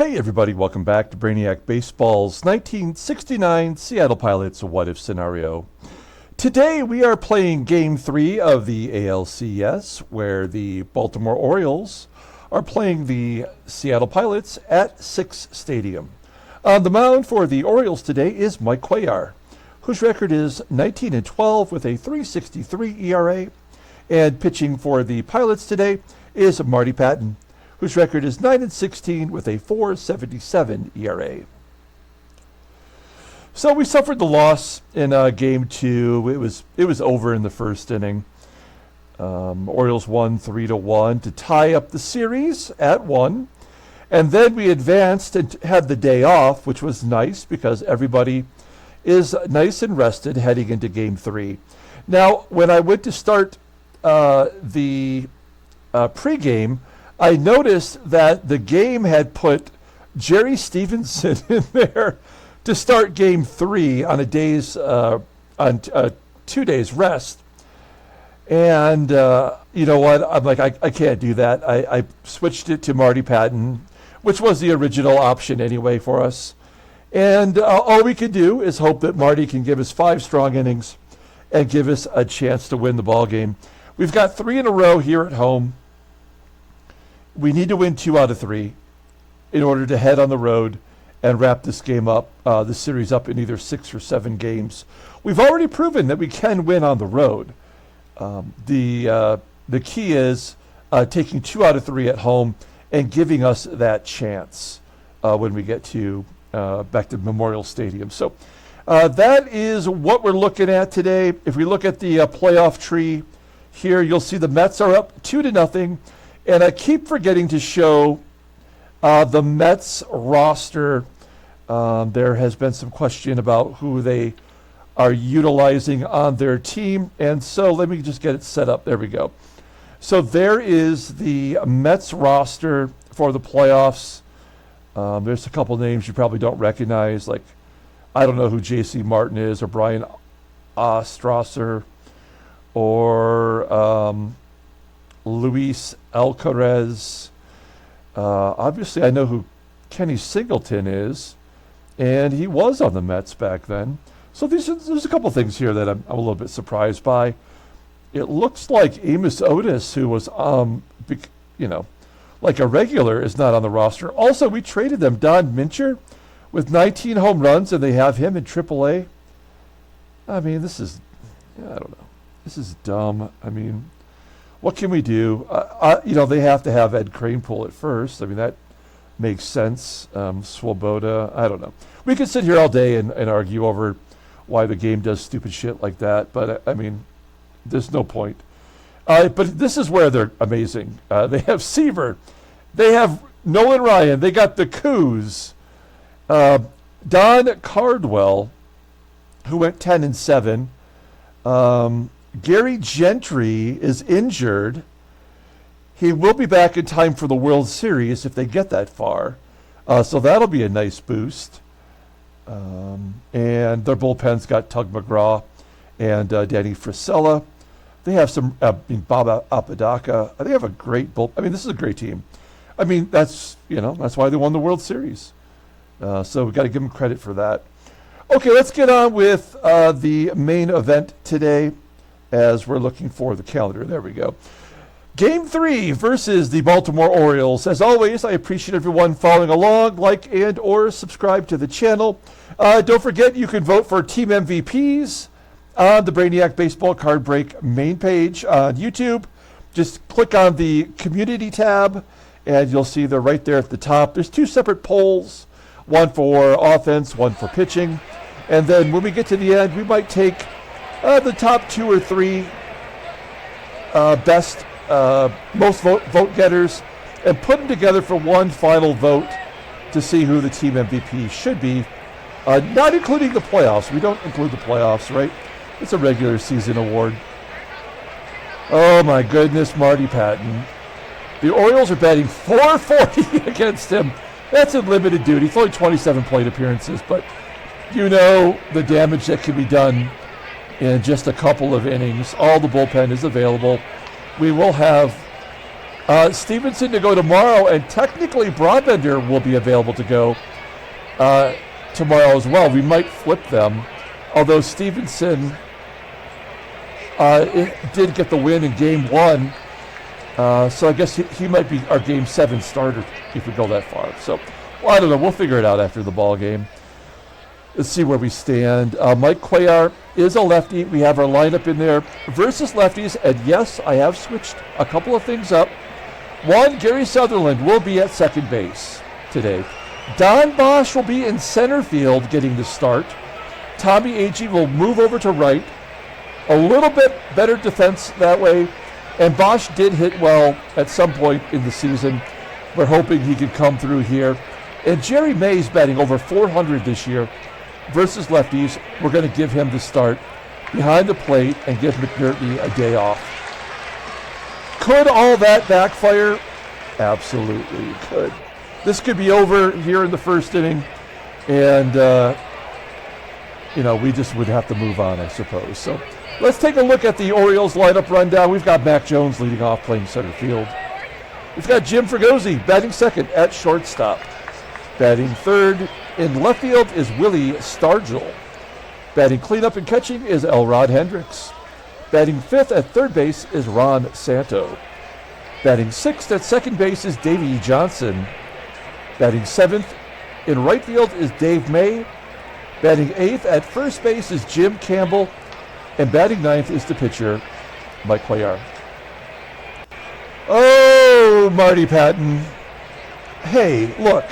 Hey everybody, welcome back to Brainiac Baseball's 1969 Seattle Pilots What If scenario. Today we are playing Game 3 of the ALCS, where the Baltimore Orioles are playing the Seattle Pilots at Six Stadium. On the mound for the Orioles today is Mike Cuellar, whose record is 19-12 with a 3.63 ERA, and pitching for the Pilots today is Marty Pattin, whose record is 9-16 with a 4.77 ERA. So we suffered the loss in Game 2. It was over in the first inning. Orioles won 3-1 to tie up the series at 1. And then we advanced and had the day off, which was nice because everybody is nice and rested heading into Game 3. Now, when I went to start the pregame, I noticed that the game had put Jerry Stevenson in there to start Game 3 on 2 days rest. And you know what? I'm like, I can't do that. I switched it to Marty Pattin, which was the original option anyway for us. And all we can do is hope that Marty can give us 5 strong innings and give us a chance to win the ball game. We've got 3 in a row here at home. We need to win 2 out of 3 in order to head on the road and wrap this game up, the series up in either 6 or 7 games. We've already proven that we can win on the road. The key is taking 2 out of 3 at home and giving us that chance when we get to back to Memorial Stadium. So that is what we're looking at today. If we look at the playoff tree here, you'll see the Mets are up 2-0. And I keep forgetting to show the Mets roster. There has been some question about who they are utilizing on their team. And so let me just get it set up. There we go. So there is the Mets roster for the playoffs. There's a couple names you probably don't recognize. Like, I don't know who J.C. Martin is, or Brian Ostrasser, or Luis Alcarez. Obviously, I know who Kenny Singleton is, and he was on the Mets back then. So there's a couple things here that I'm a little bit surprised by. It looks like Amos Otis, who was, like a regular, is not on the roster. Also, we traded them Don Mincher with 19 home runs, and they have him in AAA. I mean, this is, I don't know. This is dumb. I mean, what can we do? They have to have Ed Kranepool at first. I mean, that makes sense. Swoboda, I don't know. We could sit here all day and argue over why the game does stupid shit like that, but I mean, there's no point. But this is where they're amazing. They have Seaver. They have Nolan Ryan. They got the Coos. Don Cardwell, who went 10-7. Gary Gentry is injured. He will be back in time for the World Series if they get that far. So that'll be a nice boost. And their bullpen's got Tug McGraw and Danny Frisella. They have some Bob Apodaca. They have a great bull. I mean, this is a great team. I mean, that's why they won the World Series. So we've got to give them credit for that. Okay, let's get on with the main event today as we're looking for the calendar. There we go. Game 3 versus the Baltimore Orioles. As always, I appreciate everyone following along, like and or subscribe to the channel. Don't forget you can vote for Team MVPs on the Brainiac Baseball Card Break main page on YouTube. Just click on the community tab and you'll see they're right there at the top. There's 2 separate polls, one for offense, one for pitching. And then when we get to the end, we might take the top 2 or 3 best, most vote getters and put them together for one final vote to see who the team MVP should be, not including the playoffs. We don't include the playoffs, right? It's a regular season award. Oh my goodness, Marty Pattin. The Orioles are batting .440 against him. That's in limited duty. It's only 27 plate appearances, but you know the damage that can be done in just a couple of innings. All the bullpen is available. We will have Stevenson to go tomorrow, and technically Broadbender will be available to go tomorrow as well. We might flip them, although Stevenson did get the win in Game 1, so I guess he might be our Game 7 starter if we go that far. So, well, I don't know. We'll figure it out after the ball game. Let's see where we stand. Mike Cuellar is a lefty. We have our lineup in there versus lefties, and yes, I have switched a couple of things up. One, Gary Sutherland will be at second base today. Don Bosch will be in center field getting the start. Tommie AGEE will move over to right. A little bit better defense that way. And Bosch did hit well at some point in the season. We're hoping he could come through here. And Jerry May's batting over 400 this year versus lefties. We're going to give him the start behind the plate and give McNulty a day off. Could all that backfire? Absolutely could. This could be over here in the first inning, and we just would have to move on, I suppose. So let's take a look at the Orioles lineup rundown. We've got Mack Jones leading off, playing center field. We've got Jim Fregosi batting second at shortstop. Batting third in left field is Willie STARGELL. Batting cleanup and catching is Elrod Hendricks. Batting fifth at third base is Ron Santo. Batting sixth at second base is Davey Johnson. Batting seventh in right field is Dave May. Batting eighth at first base is Jim Campbell. And batting ninth is the pitcher, Mike Cuellar. Oh, Marty Pattin. Hey, look,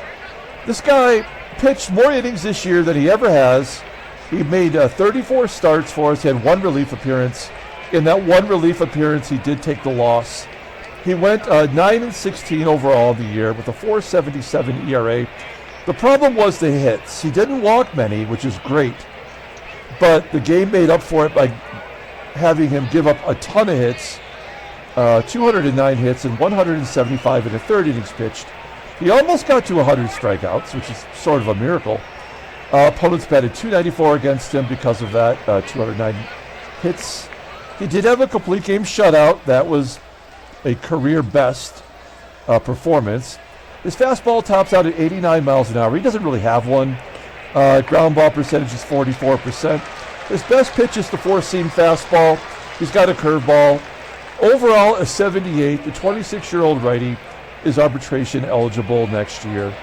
this guy pitched more innings this year than he ever has. He made 34 starts for us. He had one relief appearance. In that one relief appearance, he did take the loss. He went 9-16 overall the year with a 4.77 ERA. The problem was the hits. He didn't walk many, which is great, but the game made up for it by having him give up a ton of hits, 209 hits and 175 in the third innings pitched. He almost got to 100 strikeouts, which is sort of a miracle. Opponents batted .294 against him because of that, 209 hits. He did have a complete game shutout. That was a career best performance. His fastball tops out at 89 miles an hour. He doesn't really have one. Ground ball percentage is 44%. His best pitch is the four-seam fastball. He's got a curveball. Overall, a 78. The 26-year-old righty is arbitration eligible next year.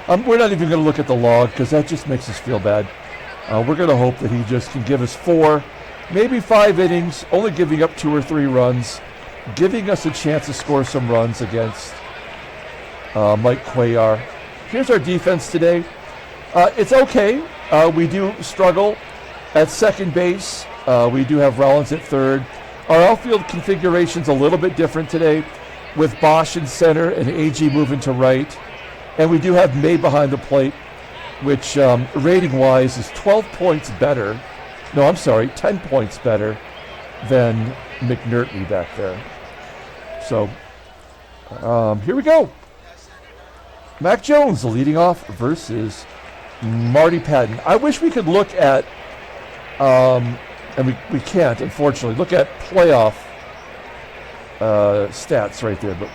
We're not even going to look at the log because that just makes us feel bad. We're going to hope that he just can give us 4, maybe 5 innings, only giving up 2 or 3 runs, giving us a chance to score some runs against Mike Cuellar. Here's our defense today. It's okay. We do struggle at second base. We do have Rollins at third. Our outfield configuration's a little bit different today with Bosch in center and AGEE moving to right. And we do have May behind the plate, which rating-wise is 12 points better. No, I'm sorry, 10 points better than McNulty back there. So, here we go. Mack Jones leading off versus Marty Pattin. I wish we could look at, and we can't, unfortunately, look at playoff stats right there, but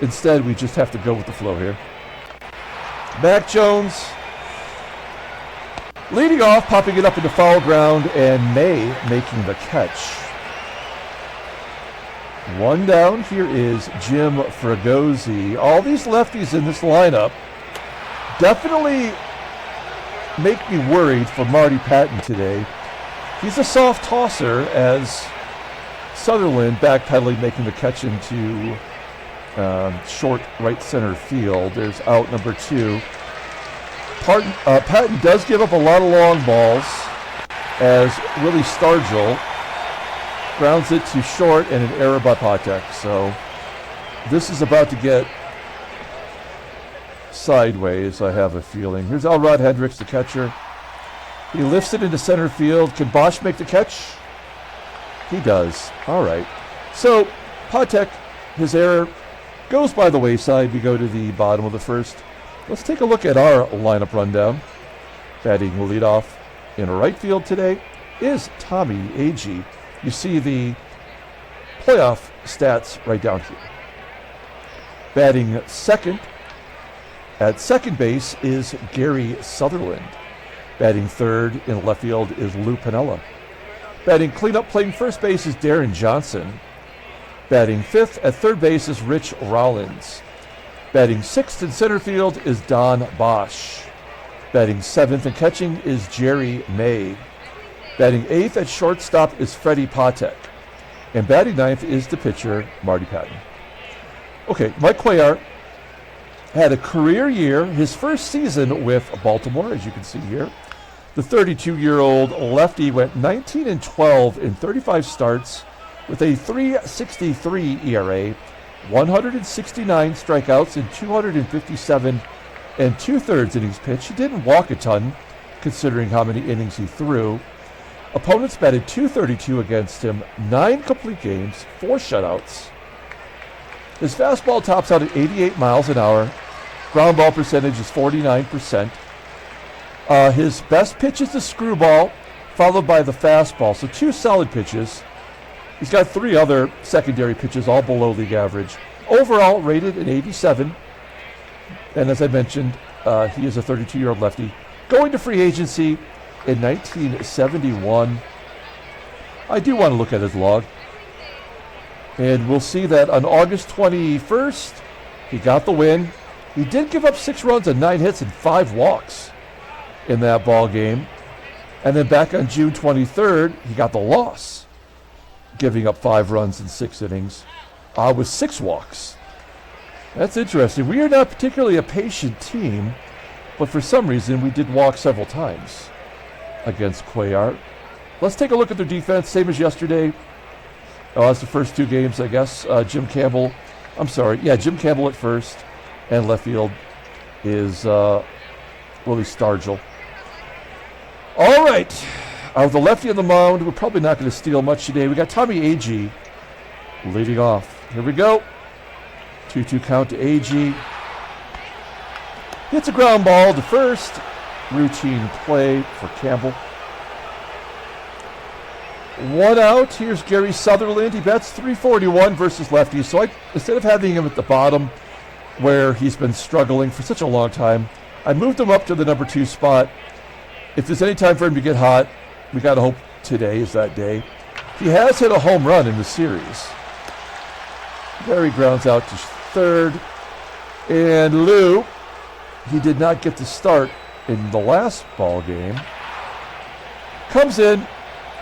instead we just have to go with the flow here. Mack Jones leading off, popping it up into foul ground, and May making the catch. One down. Here is Jim Fregosi. All these lefties in this lineup definitely make me worried for Marty Pattin today. He's a soft tosser as Sutherland backpedaling, making the catch into short right center field. There's out number 2. Pattin does give up a lot of long balls as Willie STARGELL grounds it to short and an error by PATEK. So this is about to get sideways, I have a feeling. Here's Elrod Hendricks, the catcher. He lifts it into center field. Can Bosch make the catch? He does. All right. So PATEK, his error goes by the wayside. We go to the bottom of the first. Let's take a look at our lineup rundown. Batting will lead off in right field today is Tommie AGEE. You see the playoff stats right down here. Batting second at second base is Gary Sutherland. Batting third in left field is Lou Piniella. Batting cleanup playing first base is Deron Johnson. Batting fifth at third base is Rich Rollins. Batting sixth in center field is Don Bosch. Batting seventh and catching is Jerry May. Batting eighth at shortstop is Freddie PATEK. And batting ninth is the pitcher, Marty Pattin. Okay, Mike Cuellar had a career year, his first season with Baltimore, as you can see here. The 32-year-old lefty went 19-12 in 35 starts with a 3.63 ERA, 169 strikeouts, and 257 and 2/3 innings pitched. He didn't walk a ton, considering how many innings he threw. Opponents batted .232 against him, 9 complete games, 4 shutouts. His fastball tops out at 88 miles an hour. Ground ball percentage is 49%. His best pitch is the screwball, followed by the fastball. So 2 solid pitches. He's got 3 other secondary pitches, all below league average. Overall rated an 87. And as I mentioned, he is a 32-year-old lefty. Going to free agency in 1971. I do want to look at his log. And we'll see that on August 21st, he got the win. He did give up 6 runs and 9 hits and 5 walks in that ball game. And then back on June 23rd, he got the loss, giving up 5 runs in 6 innings with 6 walks. That's interesting. We are not particularly a patient team, but for some reason we did walk several times against Cuellar. Let's take a look at their defense, same as yesterday. That's the first 2 games, I guess. Jim Campbell at first, and left field is Willie Stargell. All right, the lefty on the mound, we're probably not going to steal much today. We got Tommie AGEE leading off. Here we go. 2-2 count to AGEE. Hits a ground ball to first. Routine play for Campbell. 1 out. Here's Gary Sutherland. He bats .341 versus lefties. So instead of having him at the bottom where he's been struggling for such a long time, I moved him up to the number 2 spot. If there's any time for him to get hot, we got to hope today is that day. He has hit a home run in the series. Gary grounds out to third. And Lou, he did not get to start in the last ball game. Comes in,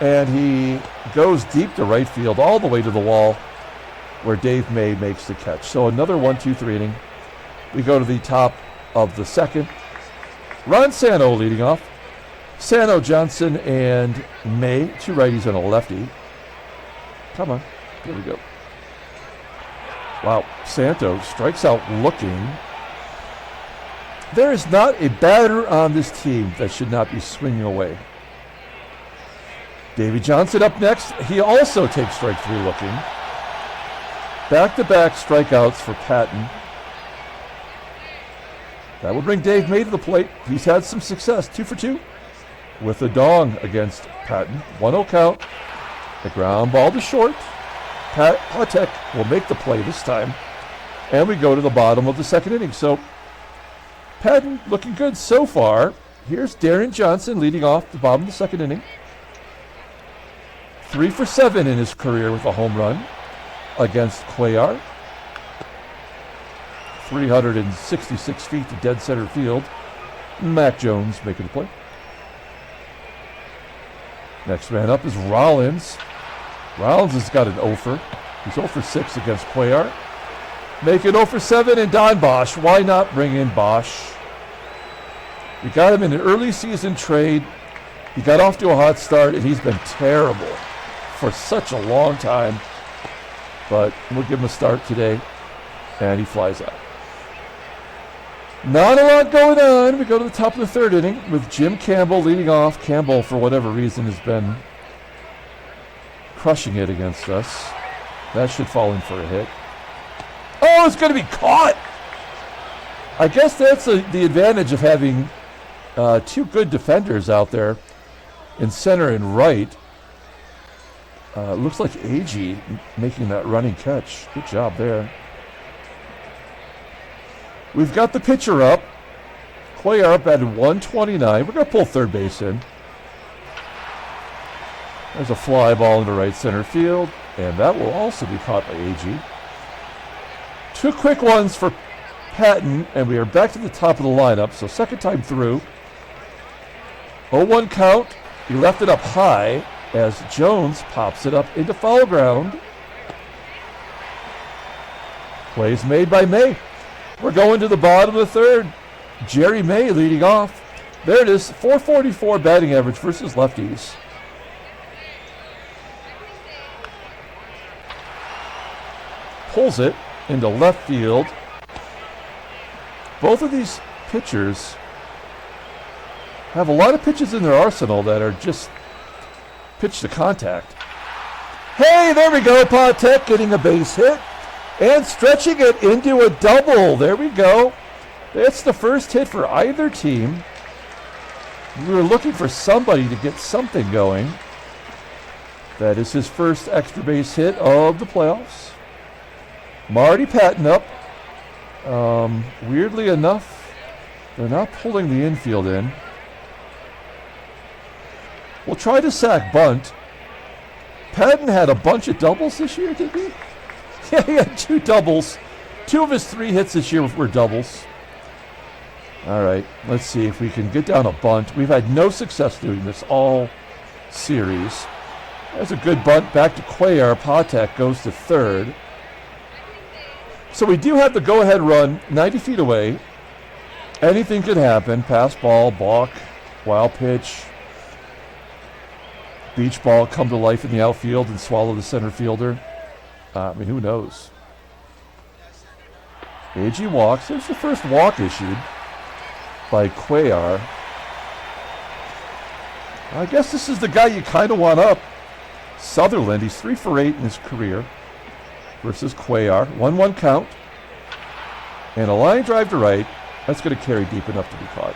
and he goes deep to right field, all the way to the wall, where Dave May makes the catch. So another 1-2-3 inning. We go to the top of the second. Ron Santo leading off. Santo, Johnson, and May, 2 righties and a lefty. Come on, here we go. Wow, Santo strikes out looking. There is not a batter on this team that should not be swinging away. Davey Johnson up next. He also takes strike 3 looking. Back-to-back strikeouts for Pattin. That will bring Dave May to the plate. He's had some success, 2 for 2 with a dong against Pattin. 1-0 count. The ground ball to short. PATEK will make the play this time. And we go to the bottom of the second inning. So Pattin looking good so far. Here's Deron Johnson leading off the bottom of the second inning. 3 for 7 in his career with a home run against Cuellar. 366 feet to dead center field. Mack Jones making the play. Next man up is Rollins. Rollins has got an 0 for. He's 0 for 6 against Cuellar. Make it 0 for 7 and Don Bosch. Why not bring in Bosch? We got him in an early season trade. He got off to a hot start, and he's been terrible for such a long time. But we'll give him a start today, and he flies out. Not a lot going on. We go to the top of the third inning with Jim Campbell leading off. Campbell, for whatever reason, has been crushing it against us. That should fall in for a hit. Oh, it's going to be caught! I guess that's the advantage of having 2 good defenders out there in center and right. It looks like AGEE making that running catch. Good job there. We've got the pitcher up. Cuellar up at 129. We're going to pull third base in. There's a fly ball into right center field, and that will also be caught by AGEE. 2 quick ones for Pattin, and we are back to the top of the lineup, so second time through. 0-1 count. He left it up high as Jones pops it up into foul ground. Plays made by May. We're going to the bottom of the third. Jerry May leading off. There it is, 444 batting average versus lefties. Pulls it into left field. Both of these pitchers have a lot of pitches in their arsenal that are just pitch to contact. Hey, there we go. PATEK getting a base hit and stretching it into a double. There we go. That's the first hit for either team. We were looking for somebody to get something going. That is his first extra base hit of the playoffs. Marty Pattin up. Weirdly enough, they're not pulling the infield in. We'll try to sack bunt. Pattin had a bunch of doubles this year, did he? Yeah, he had 2 doubles. 2 of his 3 hits this year were doubles. All right, let's see if we can get down a bunt. We've had no success doing this all series. That's a good bunt back to Cuellar. PATEK goes to third. So we do have the go-ahead run 90 feet away. Anything could happen. Pass ball, balk, wild pitch, beach ball come to life in the outfield and swallow the center fielder. I mean, who knows? AGEE walks. There's the first walk issued by Cuellar. I guess this is the guy you kind of want up. Sutherland, he's 3 for 8 in his career. Versus Cuellar. 1-1 count. And a line drive to right. That's going to carry deep enough to be caught.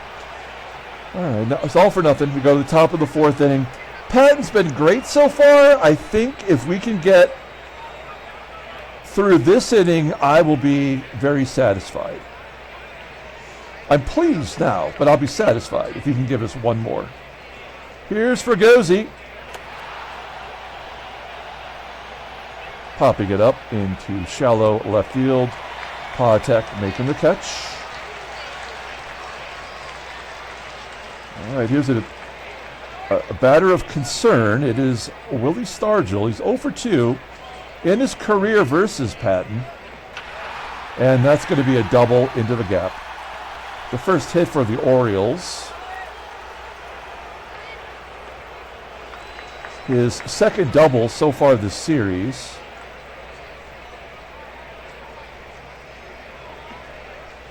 All right, no, it's all for nothing. We go to the top of the 4th inning. Pattin's been great so far. I think if we can get through this inning, I will be very satisfied. I'm pleased now, but I'll be satisfied if he can give us one more. Here's FREGOSI. Popping it up into shallow left field. PATEK making the catch. All right, here's a batter of concern. It is Willie STARGELL. He's 0 for 2 in his career versus Pattin. And that's going to be a double into the gap. The first hit for the Orioles. His second double so far this series.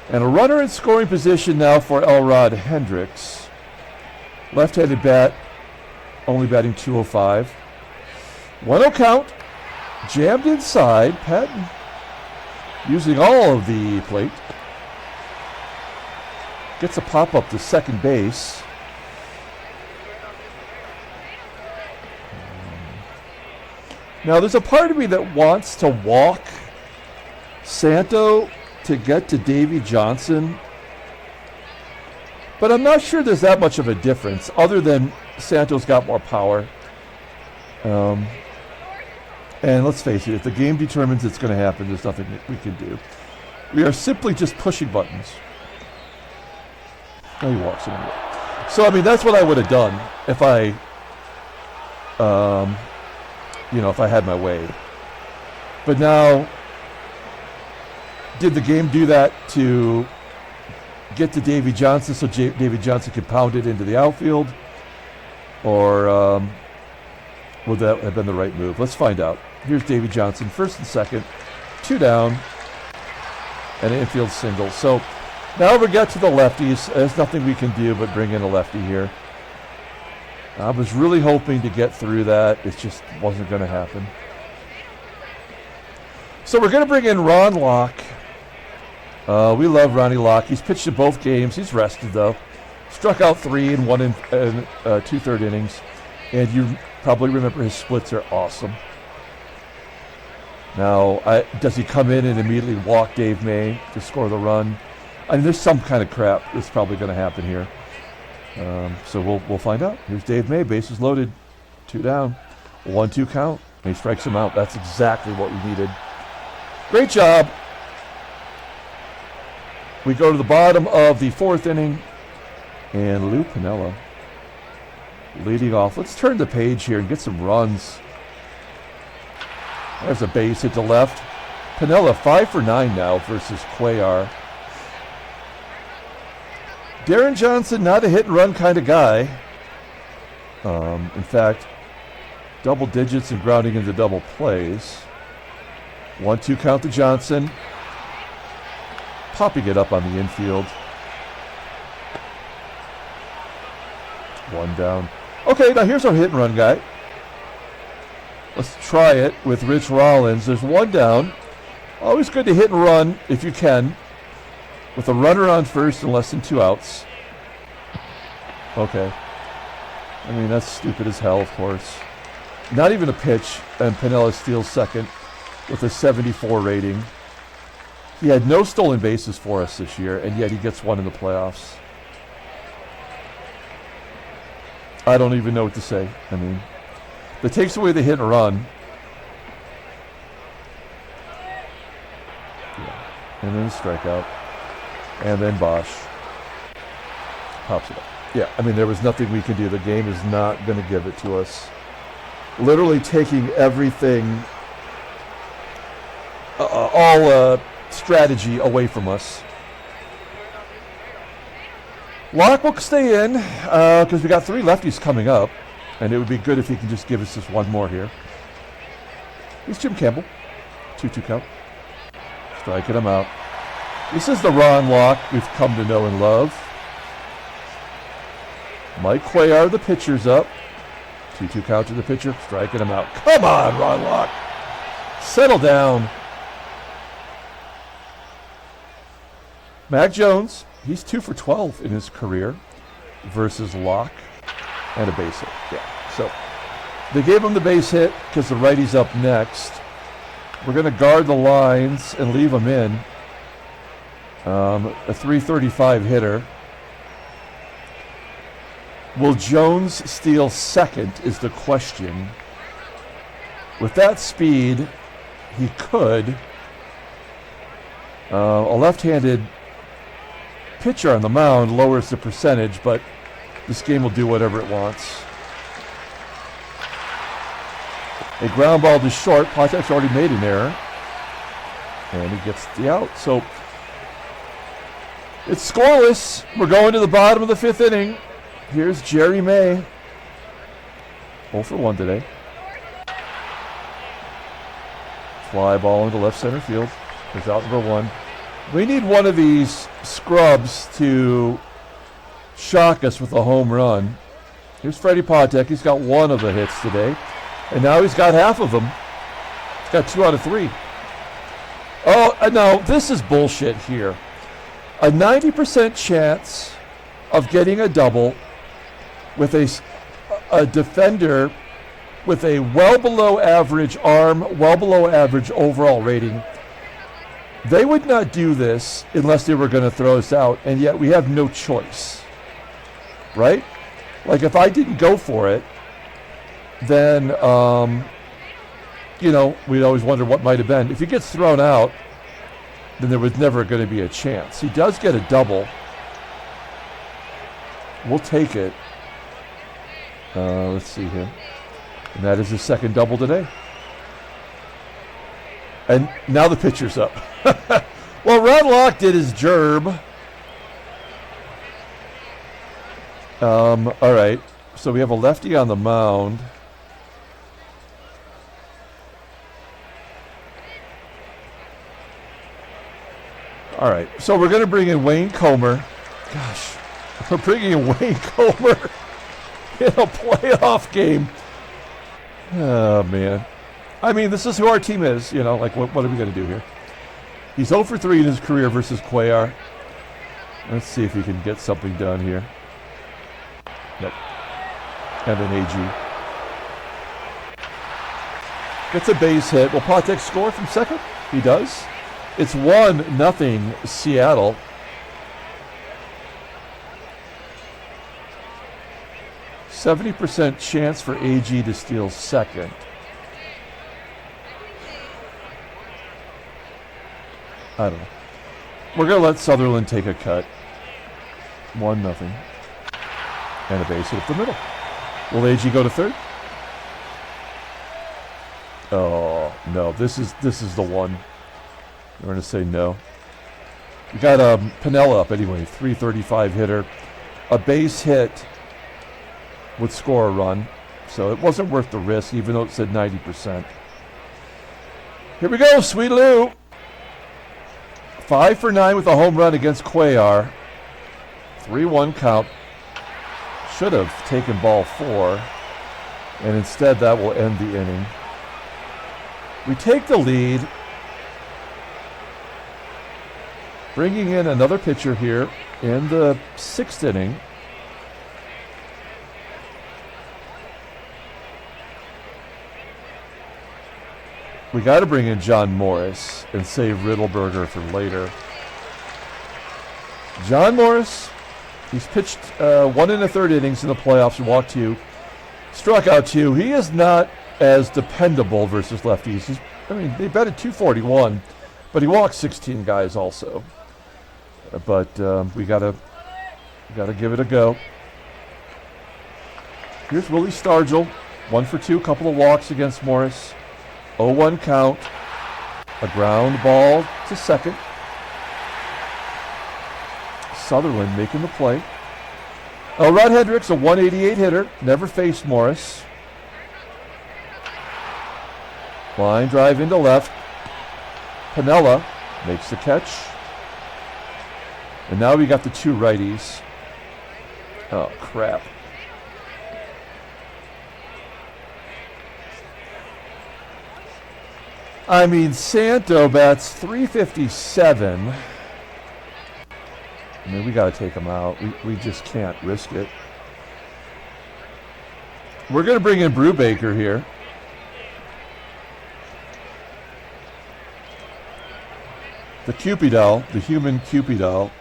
And a runner in scoring position now for Elrod HENDRICKS. Left-handed bat, only batting 205. 1-0 count, jammed inside. Pattin using all of the plate. Gets a pop-up to second base. Now, there's a part of me that wants to walk SANTO to get to Davey Johnson, but I'm not sure there's that much of a difference other than SANTO's got more power. And let's face it, if the game determines it's going to happen, there's nothing that we can do. We are simply just pushing buttons. Oh, he walks anyway. So, I mean, that's what I would have done if I, if I had my way. But now, did the game do that to get to Davey Johnson so Davey Johnson could pound it into the outfield? Or would that have been the right move? Let's find out. Here's Davey Johnson, first and second, 2 down, and an infield single. So now we get to the lefties. There's nothing we can do but bring in a lefty here. I was really hoping to get through that. It just wasn't going to happen. So we're going to bring in Ron Locke. We love Ronnie Locke. He's pitched in both games. He's rested, though. Struck out 3 in 1 and 2/3 innings. And you probably remember his splits are awesome. Now, does he come in and immediately walk Dave May to score the run? I mean, there's some kind of crap that's probably going to happen here. So we'll find out. Here's Dave May, bases loaded, 2 down, 1-2 count. And he strikes him out. That's exactly what we needed. Great job. We go to the bottom of the 4th inning, and Lou Piniella leading off. Let's turn the page here and get some runs. There's a base hit to left. Piniella 5 for 9 now versus Cuellar. Deron Johnson, not a hit and run kind of guy. In fact, double digits and grounding into double plays. 1-2 count to Johnson. Popping it up on the infield. 1 down. Okay, now here's our hit and run guy. Let's try it with Rich Rollins. There's 1 down. Always good to hit and run if you can, with a runner on first and less than 2 outs. Okay. I mean, that's stupid as hell, of course. Not even a pitch, and Piniella steals second with a 74 rating. He had no stolen bases for us this year, and yet he gets 1 in the playoffs. I don't even know what to say. I mean, that takes away the hit and run. Yeah. And then a strikeout. And then Bosch pops it up. Yeah, I mean, there was nothing we could do. The game is not going to give it to us. Literally taking everything, all strategy away from us. Locke will stay in because we got 3 lefties coming up, and it would be good if he can just give us just 1 more here. Here's Jim Campbell. 2-2 count. Striking him out. This is the Ron Locke we've come to know and love. Mike Cuellar, the pitcher's up. 2-2 count to the pitcher, striking him out. Come on, Ron Locke. Settle down. Mac Jones, he's 2 for 12 in his career versus Locke, and a base hit. Yeah, so they gave him the base hit because the righty's up next. We're going to guard the lines and leave him in. A 335 hitter. Will Jones steal second is the question. With that speed, he could. A left-handed pitcher on the mound lowers the percentage, but this game will do whatever it wants. A ground ball to short. Patek's already made an error. And he gets the out. So it's scoreless. We're going to the bottom of the 5th inning. Here's Jerry May. 0 for 1 today. Fly ball into left center field. There's out number 1. We need one of these scrubs to shock us with a home run. Here's Freddie Patek. He's got 1 of the hits today. And now he's got half of them. He's got 2 out of 3. Oh, no, this is bullshit here. A 90% chance of getting a double with a defender with a well below average arm, well below average overall rating. They would not do this unless they were going to throw us out, and yet we have no choice, right? Like, if I didn't go for it, then, you know, we'd always wonder what might have been. If he gets thrown out, then there was never going to be a chance. He does get a double. We'll take it. Let's see here. And that is his 2nd double today. And now the pitcher's up. Well, Ron Locke did his gerb. All right. So we have a lefty on the mound. All right. So we're going to bring in Wayne Comer. Gosh. We're bringing in Wayne Comer in a playoff game. Oh, man. I mean, this is who our team is. You know, like, what are we going to do here? He's 0 for 3 in his career versus Cuellar. Let's see if he can get something done here. Nope. And an AGEE. Gets a base hit. Will Patek score from second? He does. It's 1-0 Seattle. 70% chance for AGEE to steal second. I don't know. We're going to let Sutherland take a cut. 1-0. And a base hit up the middle. Will AGEE go to third? Oh, no. This is the one. We're going to say no. We got PINIELLA up anyway. 335 hitter. A base hit would score a run. So it wasn't worth the risk, even though it said 90%. Here we go, Sweet Lou. 5 for 9 with a home run against Cuellar. 3-1 count. Should have taken ball 4. And instead that will end the inning. We take the lead. Bringing in another pitcher here in the 6th inning. We got to bring in John Morris and save Riddleberger for later. John Morris, he's pitched 1 1/3 innings in the playoffs and walked 2. Struck out 2. He is not as dependable versus lefties. They batted .241, but he walked 16 guys also. But we gotta give it a go. Here's Willie STARGELL, 1 for 2, couple of walks against Morris. 0-1 count. A ground ball to second. Sutherland making the play. Elrod Hendricks, a 188 hitter, never faced Morris. Line drive into left. PINIELLA makes the catch. And now we got the 2 righties. Oh, crap. SANTO bats .357. We got to take him out. We just can't risk it. We're going to bring in Brubaker here. The Cupid doll, the human Cupid doll,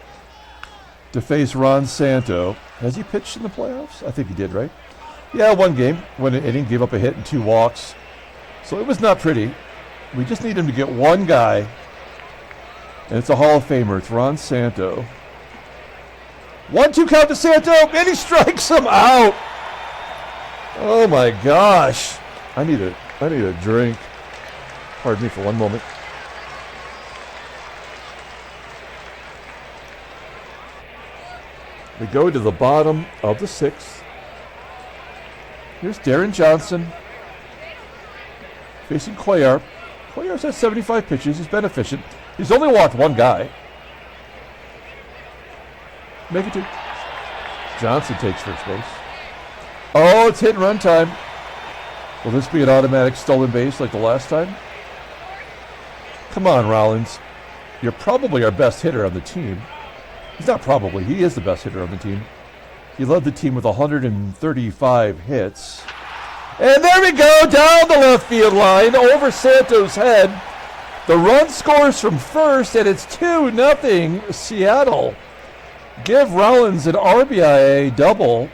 to face Ron Santo. Has he pitched in the playoffs? I think he did, right? Yeah, 1 game. 1 inning, gave up a hit and 2 walks. So it was not pretty. We just need him to get 1 guy. And it's a Hall of Famer. It's Ron Santo. 1-2 count to Santo, and he strikes him out. Oh my gosh. I need a drink. Pardon me for 1 moment. We go to the bottom of the 6th. Here's Deron Johnson facing Cuellar. Cuellar's had 75 pitches. He's been efficient. He's only walked 1 guy. Make it 2. Johnson takes first base. Oh, it's hit and run time. Will this be an automatic stolen base like the last time? Come on, Rollins. You're probably our best hitter on the team. He's not probably. He is the best hitter on the team. He led the team with 135 hits. And there we go, down the left field line, over Santo's head. The run scores from first, and it's 2-0 Seattle. Give Rollins an RBI double.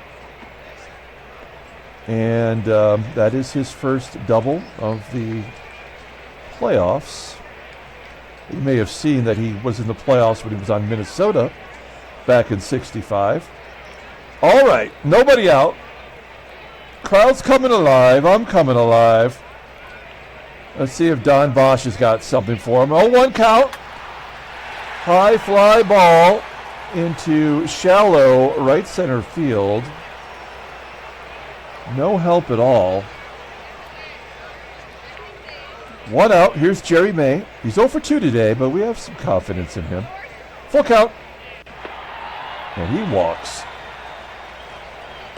And that is his first double of the playoffs. You may have seen that he was in the playoffs when he was on Minnesota back in '65. All right, nobody out. Crowd's coming alive. I'm coming alive. Let's see if Don Bosch has got something for him. 0-1 count. High fly ball into shallow right center field. No help at all. 1 out. Here's Jerry May. He's 0 for 2 today, but we have some confidence in him. Full count. And he walks.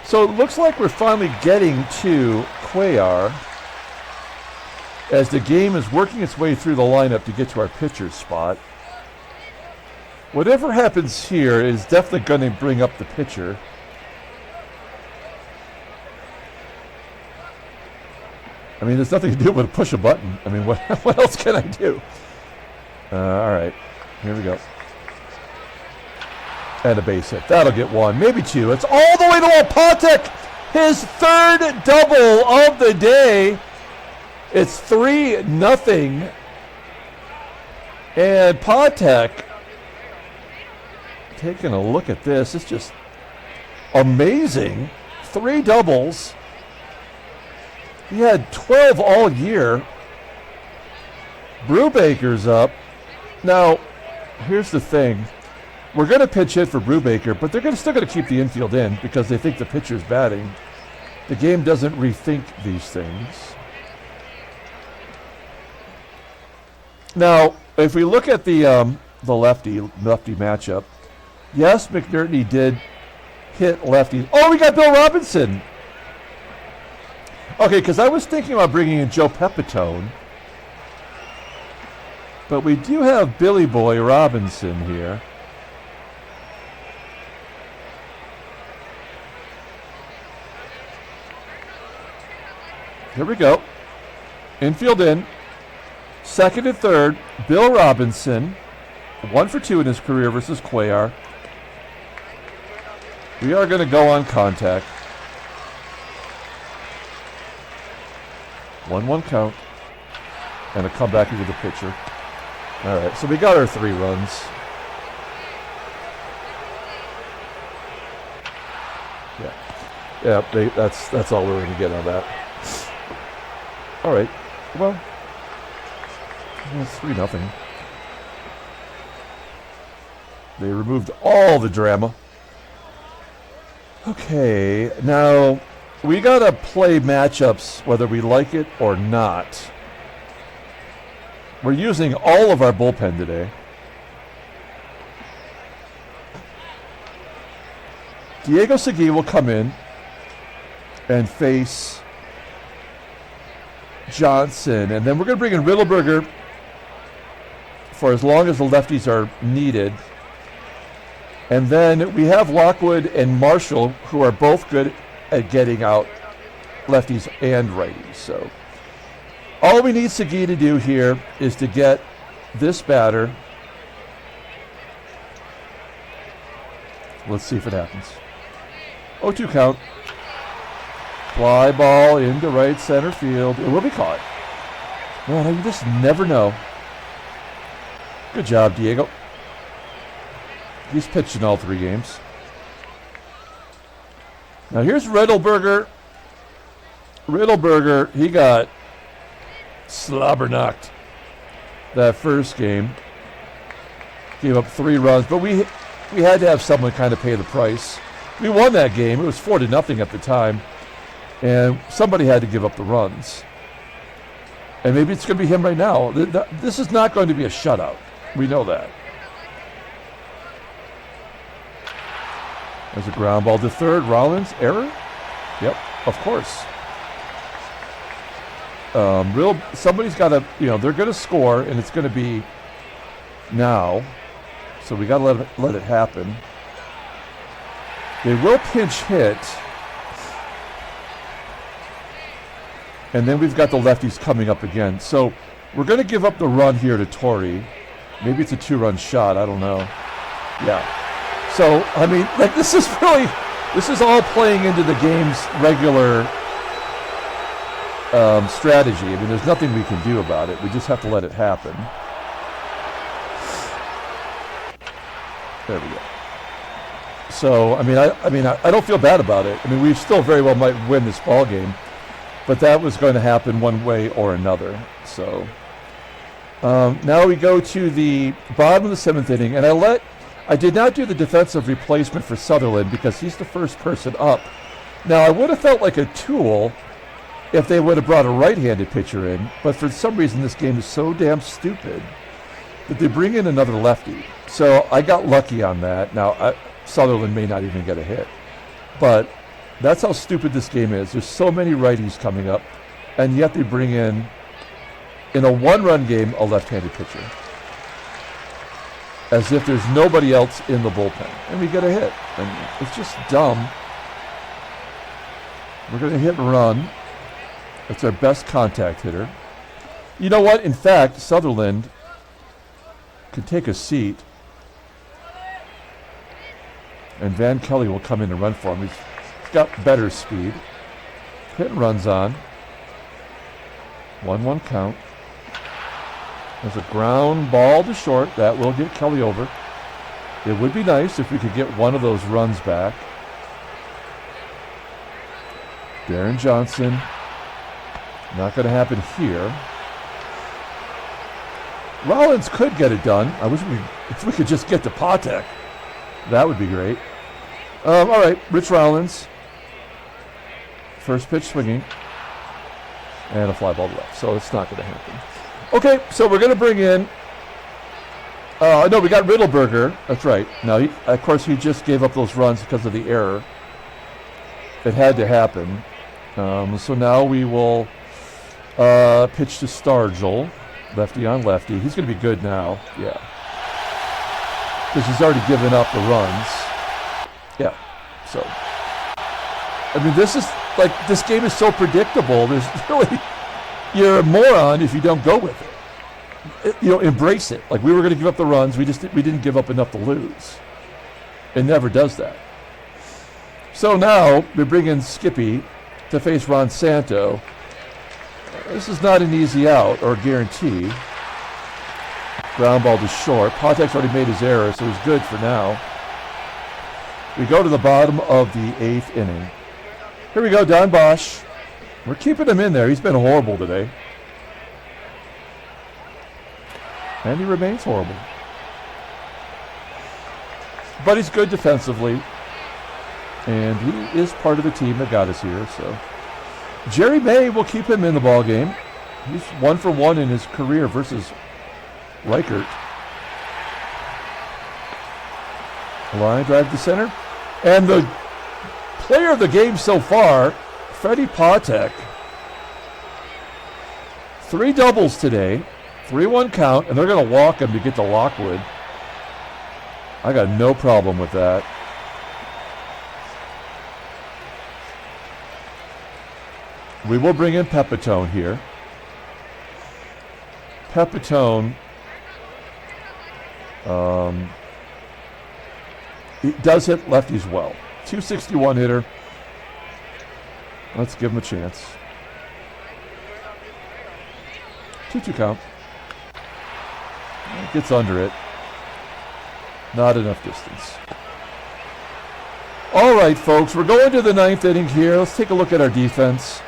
So it looks like we're finally getting to Cuellar as the game is working its way through the lineup to get to our pitcher's spot. Whatever happens here is definitely going to bring up the pitcher. There's nothing to do but push a button. What else can I do? All right, here we go. And a base hit. That'll get 1, maybe 2. It's all the way to PATEK. His third double of the day. It's 3-0. And PATEK, taking a look at this, it's just amazing. 3 doubles. He had 12 all year. Brubaker's up. Now, here's the thing. We're going to pitch hit for Brubaker, but they're still going to keep the infield in because they think the pitcher's batting. The game doesn't rethink these things. Now, if we look at the lefty matchup, yes, McNerney did hit lefty. Oh, we got Bill Robinson. Okay, because I was thinking about bringing in Joe Pepitone, but we do have Billy Boy Robinson here. Here we go. Infield in. Second and third, Bill Robinson. 1 for 2 in his career versus Cuellar. We are going to go on contact. 1-1 count. And a comeback into the pitcher. All right, so we got our 3 runs. Yeah, that's all we're going to get on that. All right, well, it's 3-0. They removed all the drama. Okay, now we got to play matchups whether we like it or not. We're using all of our bullpen today. Diego Segui will come in and face Johnson. And then we're going to bring in Riddleberger for as long as the lefties are needed. And then we have Lockwood and Marshall, who are both good at getting out lefties and righties. So all we need Segui to do here is to get this batter. Let's see if it happens. 0-2 count. Fly ball into right center field. It will be caught. Man, you just never know. Good job, Diego. He's pitched in all 3 games. Now here's Riddleberger. Riddleberger, he got slobber knocked that first game. Gave up 3 runs, but we had to have someone kind of pay the price. We won that game. It was 4-0 at the time. And somebody had to give up the runs. And maybe it's going to be him right now. This is not going to be a shutout. We know that. There's a ground ball to third. Rollins, error? Yep, of course. Somebody's got to, they're going to score, and it's going to be now. So we got to let it happen. They will pinch hit. And then we've got the lefties coming up again. So we're going to give up the run here to Torrey. Maybe it's a 2-run shot. I don't know. Yeah. So, I mean, this is all playing into the game's regular strategy. I mean, there's nothing we can do about it. We just have to let it happen. There we go. So, I don't feel bad about it. I mean, we still very well might win this ball game. But that was going to happen one way or another. So now we go to the bottom of the 7th inning, and I did not do the defensive replacement for Sutherland because he's the first person up. Now I would have felt like a tool if they would have brought a right-handed pitcher in, but for some reason this game is so damn stupid that they bring in another lefty. So I got lucky on that. Now Sutherland may not even get a hit, but that's how stupid this game is. There's so many righties coming up, and yet they bring in a 1-run game, a left-handed pitcher. As if there's nobody else in the bullpen. And we get a hit. And it's just dumb. We're going to hit and run. It's our best contact hitter. You know what? In fact, Sutherland could take a seat. And Van Kelly will come in and run for him. He's got better speed. Hit and runs on. 1-1 count. There's a ground ball to short. That will get Kelly over. It would be nice if we could get one of those runs back. Deron Johnson. Not going to happen here. Rollins could get it done. I wish if we could just get to PATEK. That would be great. All right, Rich Rollins. First pitch swinging. And a fly ball to left. So it's not going to happen. Okay, so we're going to bring in... no, we got Riddleberger. That's right. Now, of course, he just gave up those runs because of the error. It had to happen. So now we will pitch to STARGEL. Lefty on lefty. He's going to be good now. Yeah. Because he's already given up the runs. Yeah. So, I mean, this is like, this game is so predictable. There's really, you're a moron if you don't go with it. You know, embrace it. Like, we were going to give up the runs. We didn't give up enough to lose. It never does that. So now we bring in Skippy to face Ron Santo. This is not an easy out or guarantee. Ground ball to short. PATEK's already made his error, so he's good for now. We go to the bottom of the 8th inning. Here we go, Don Bosch. We're keeping him in there. He's been horrible today. And he remains horrible. But he's good defensively. And he is part of the team that got us here, so... Jerry May will keep him in the ball game. He's 1 for 1 in his career versus Reichert. Line drive to center. And the player of the game so far, Freddie PATEK. 3 doubles today. 3-1 count, and they're going to walk him to get to Lockwood. I got no problem with that. We will bring in Pepitone here. Pepitone, he does hit lefties well. 261 hitter. Let's give him a chance. 2-2 count. Gets under it. Not enough distance. All right, folks, we're going to the 9th inning here. Let's take a look at our defense.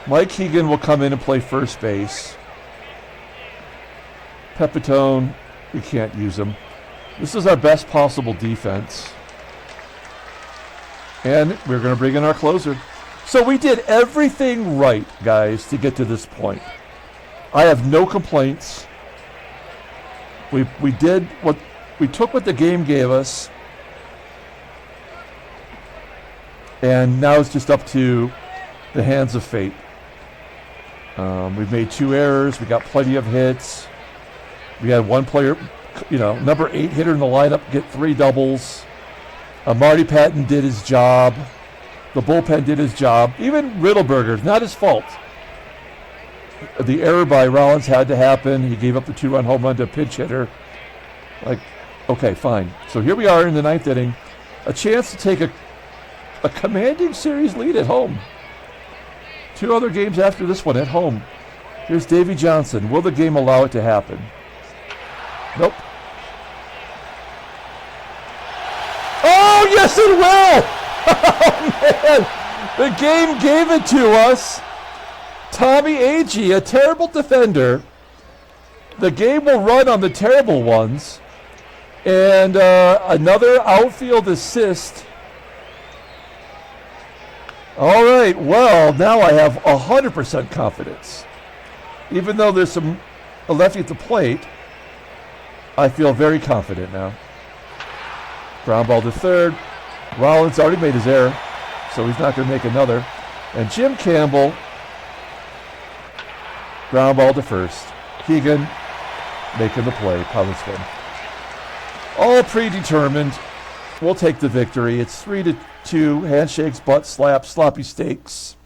Mike Hegan will come in and play first base. Pepitone, we can't use him. This is our best possible defense. And we're going to bring in our closer. So we did everything right, guys, to get to this point. I have no complaints. We did what we took what the game gave us. And now it's just up to the hands of fate. We've made 2 errors. We got plenty of hits. We had one player, number 8 hitter in the lineup get 3 doubles. Marty Pattin did his job. The bullpen did his job. Even Riddleberger, not his fault. The error by Rollins had to happen. He gave up the 2-run home run to a pinch hitter. Like, okay, fine. So here we are in the 9th inning. A chance to take a commanding series lead at home. 2 other games after this one at home. Here's Davey Johnson. Will the game allow it to happen? Nope. Oh, yes, it will! Oh, man! The game gave it to us. Tommie AGEE, a terrible defender. The game will run on the terrible ones. And another outfield assist. All right, well, now I have 100% confidence. Even though there's a lefty at the plate, I feel very confident now. Ground ball to third. Rollins already made his error, so he's not going to make another. And Jim Campbell, ground ball to first. Keegan making the play. Poliston. All predetermined. We'll take the victory. It's 3-2. Handshakes, butt slaps, sloppy steaks.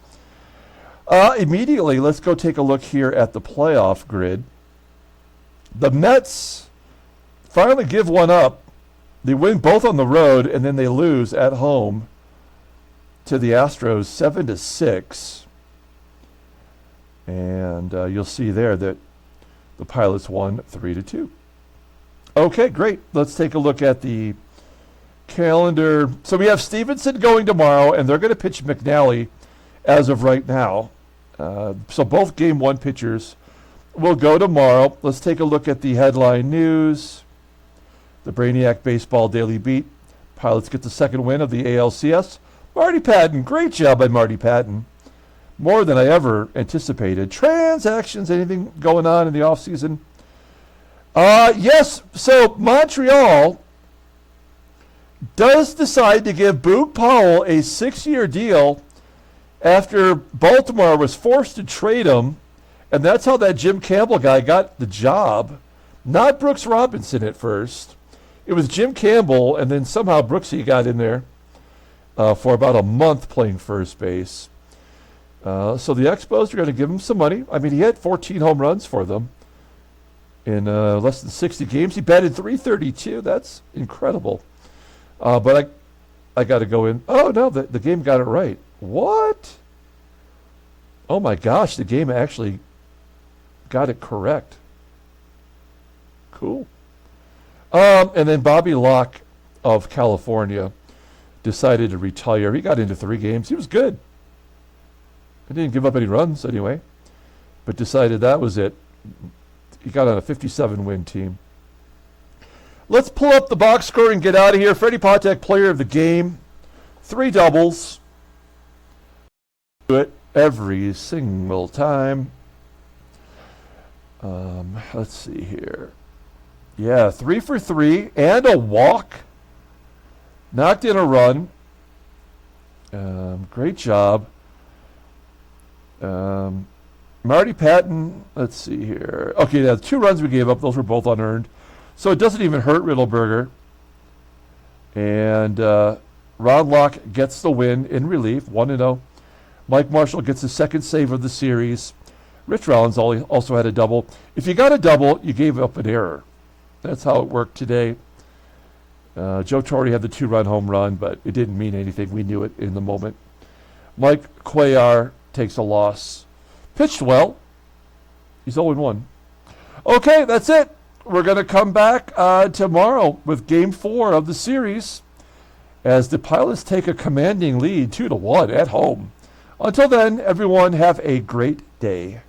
Immediately, let's go take a look here at the playoff grid. The Mets finally give one up. They win both on the road, and then they lose at home to the Astros 7-6. And you'll see there that the Pilots won 3-2. Okay, great. Let's take a look at the calendar. So we have Stevenson going tomorrow, and they're going to pitch McNally as of right now. So both game one pitchers will go tomorrow. Let's take a look at the headline news. The Brainiac Baseball Daily Beat. Pilots get the second win of the ALCS. Marty Pattin. Great job by Marty Pattin. More than I ever anticipated. Transactions, anything going on in the offseason? Yes, so Montreal does decide to give Boog Powell a 6-year deal after Baltimore was forced to trade him, and that's how that Jim Campbell guy got the job. Not Brooks Robinson at first. It was Jim Campbell, and then somehow Brooksy got in there for about a month playing first base. So the Expos are going to give him some money. I mean, he had 14 home runs for them in less than 60 games. He batted .332. That's incredible. But I got to go in. Oh, no, the game got it right. What? Oh, my gosh, the game actually got it correct. Cool. And then Bobby Locke of California decided to retire. He got into 3 games. He was good. He didn't give up any runs anyway, but decided that was it. He got on a 57-win team. Let's pull up the box score and get out of here. Freddie PATEK, player of the game. 3 doubles. Do it every single time. Let's see here. Yeah, 3 for 3 and a walk. Knocked in a run. Great job. Marty Pattin, let's see here. Okay, the 2 runs we gave up, those were both unearned. So it doesn't even hurt Riddleberger. And Ron Locke gets the win in relief, 1-0. Mike Marshall gets the second save of the series. Rich Rollins also had a double. If you got a double, you gave up an error. That's how it worked today. Joe Torre had the 2-run home run, but it didn't mean anything. We knew it in the moment. Mike Cuellar takes a loss. Pitched well. He's 0-1. Okay, that's it. We're going to come back tomorrow with Game 4 of the series as the Pilots take a commanding lead 2-1 at home. Until then, everyone have a great day.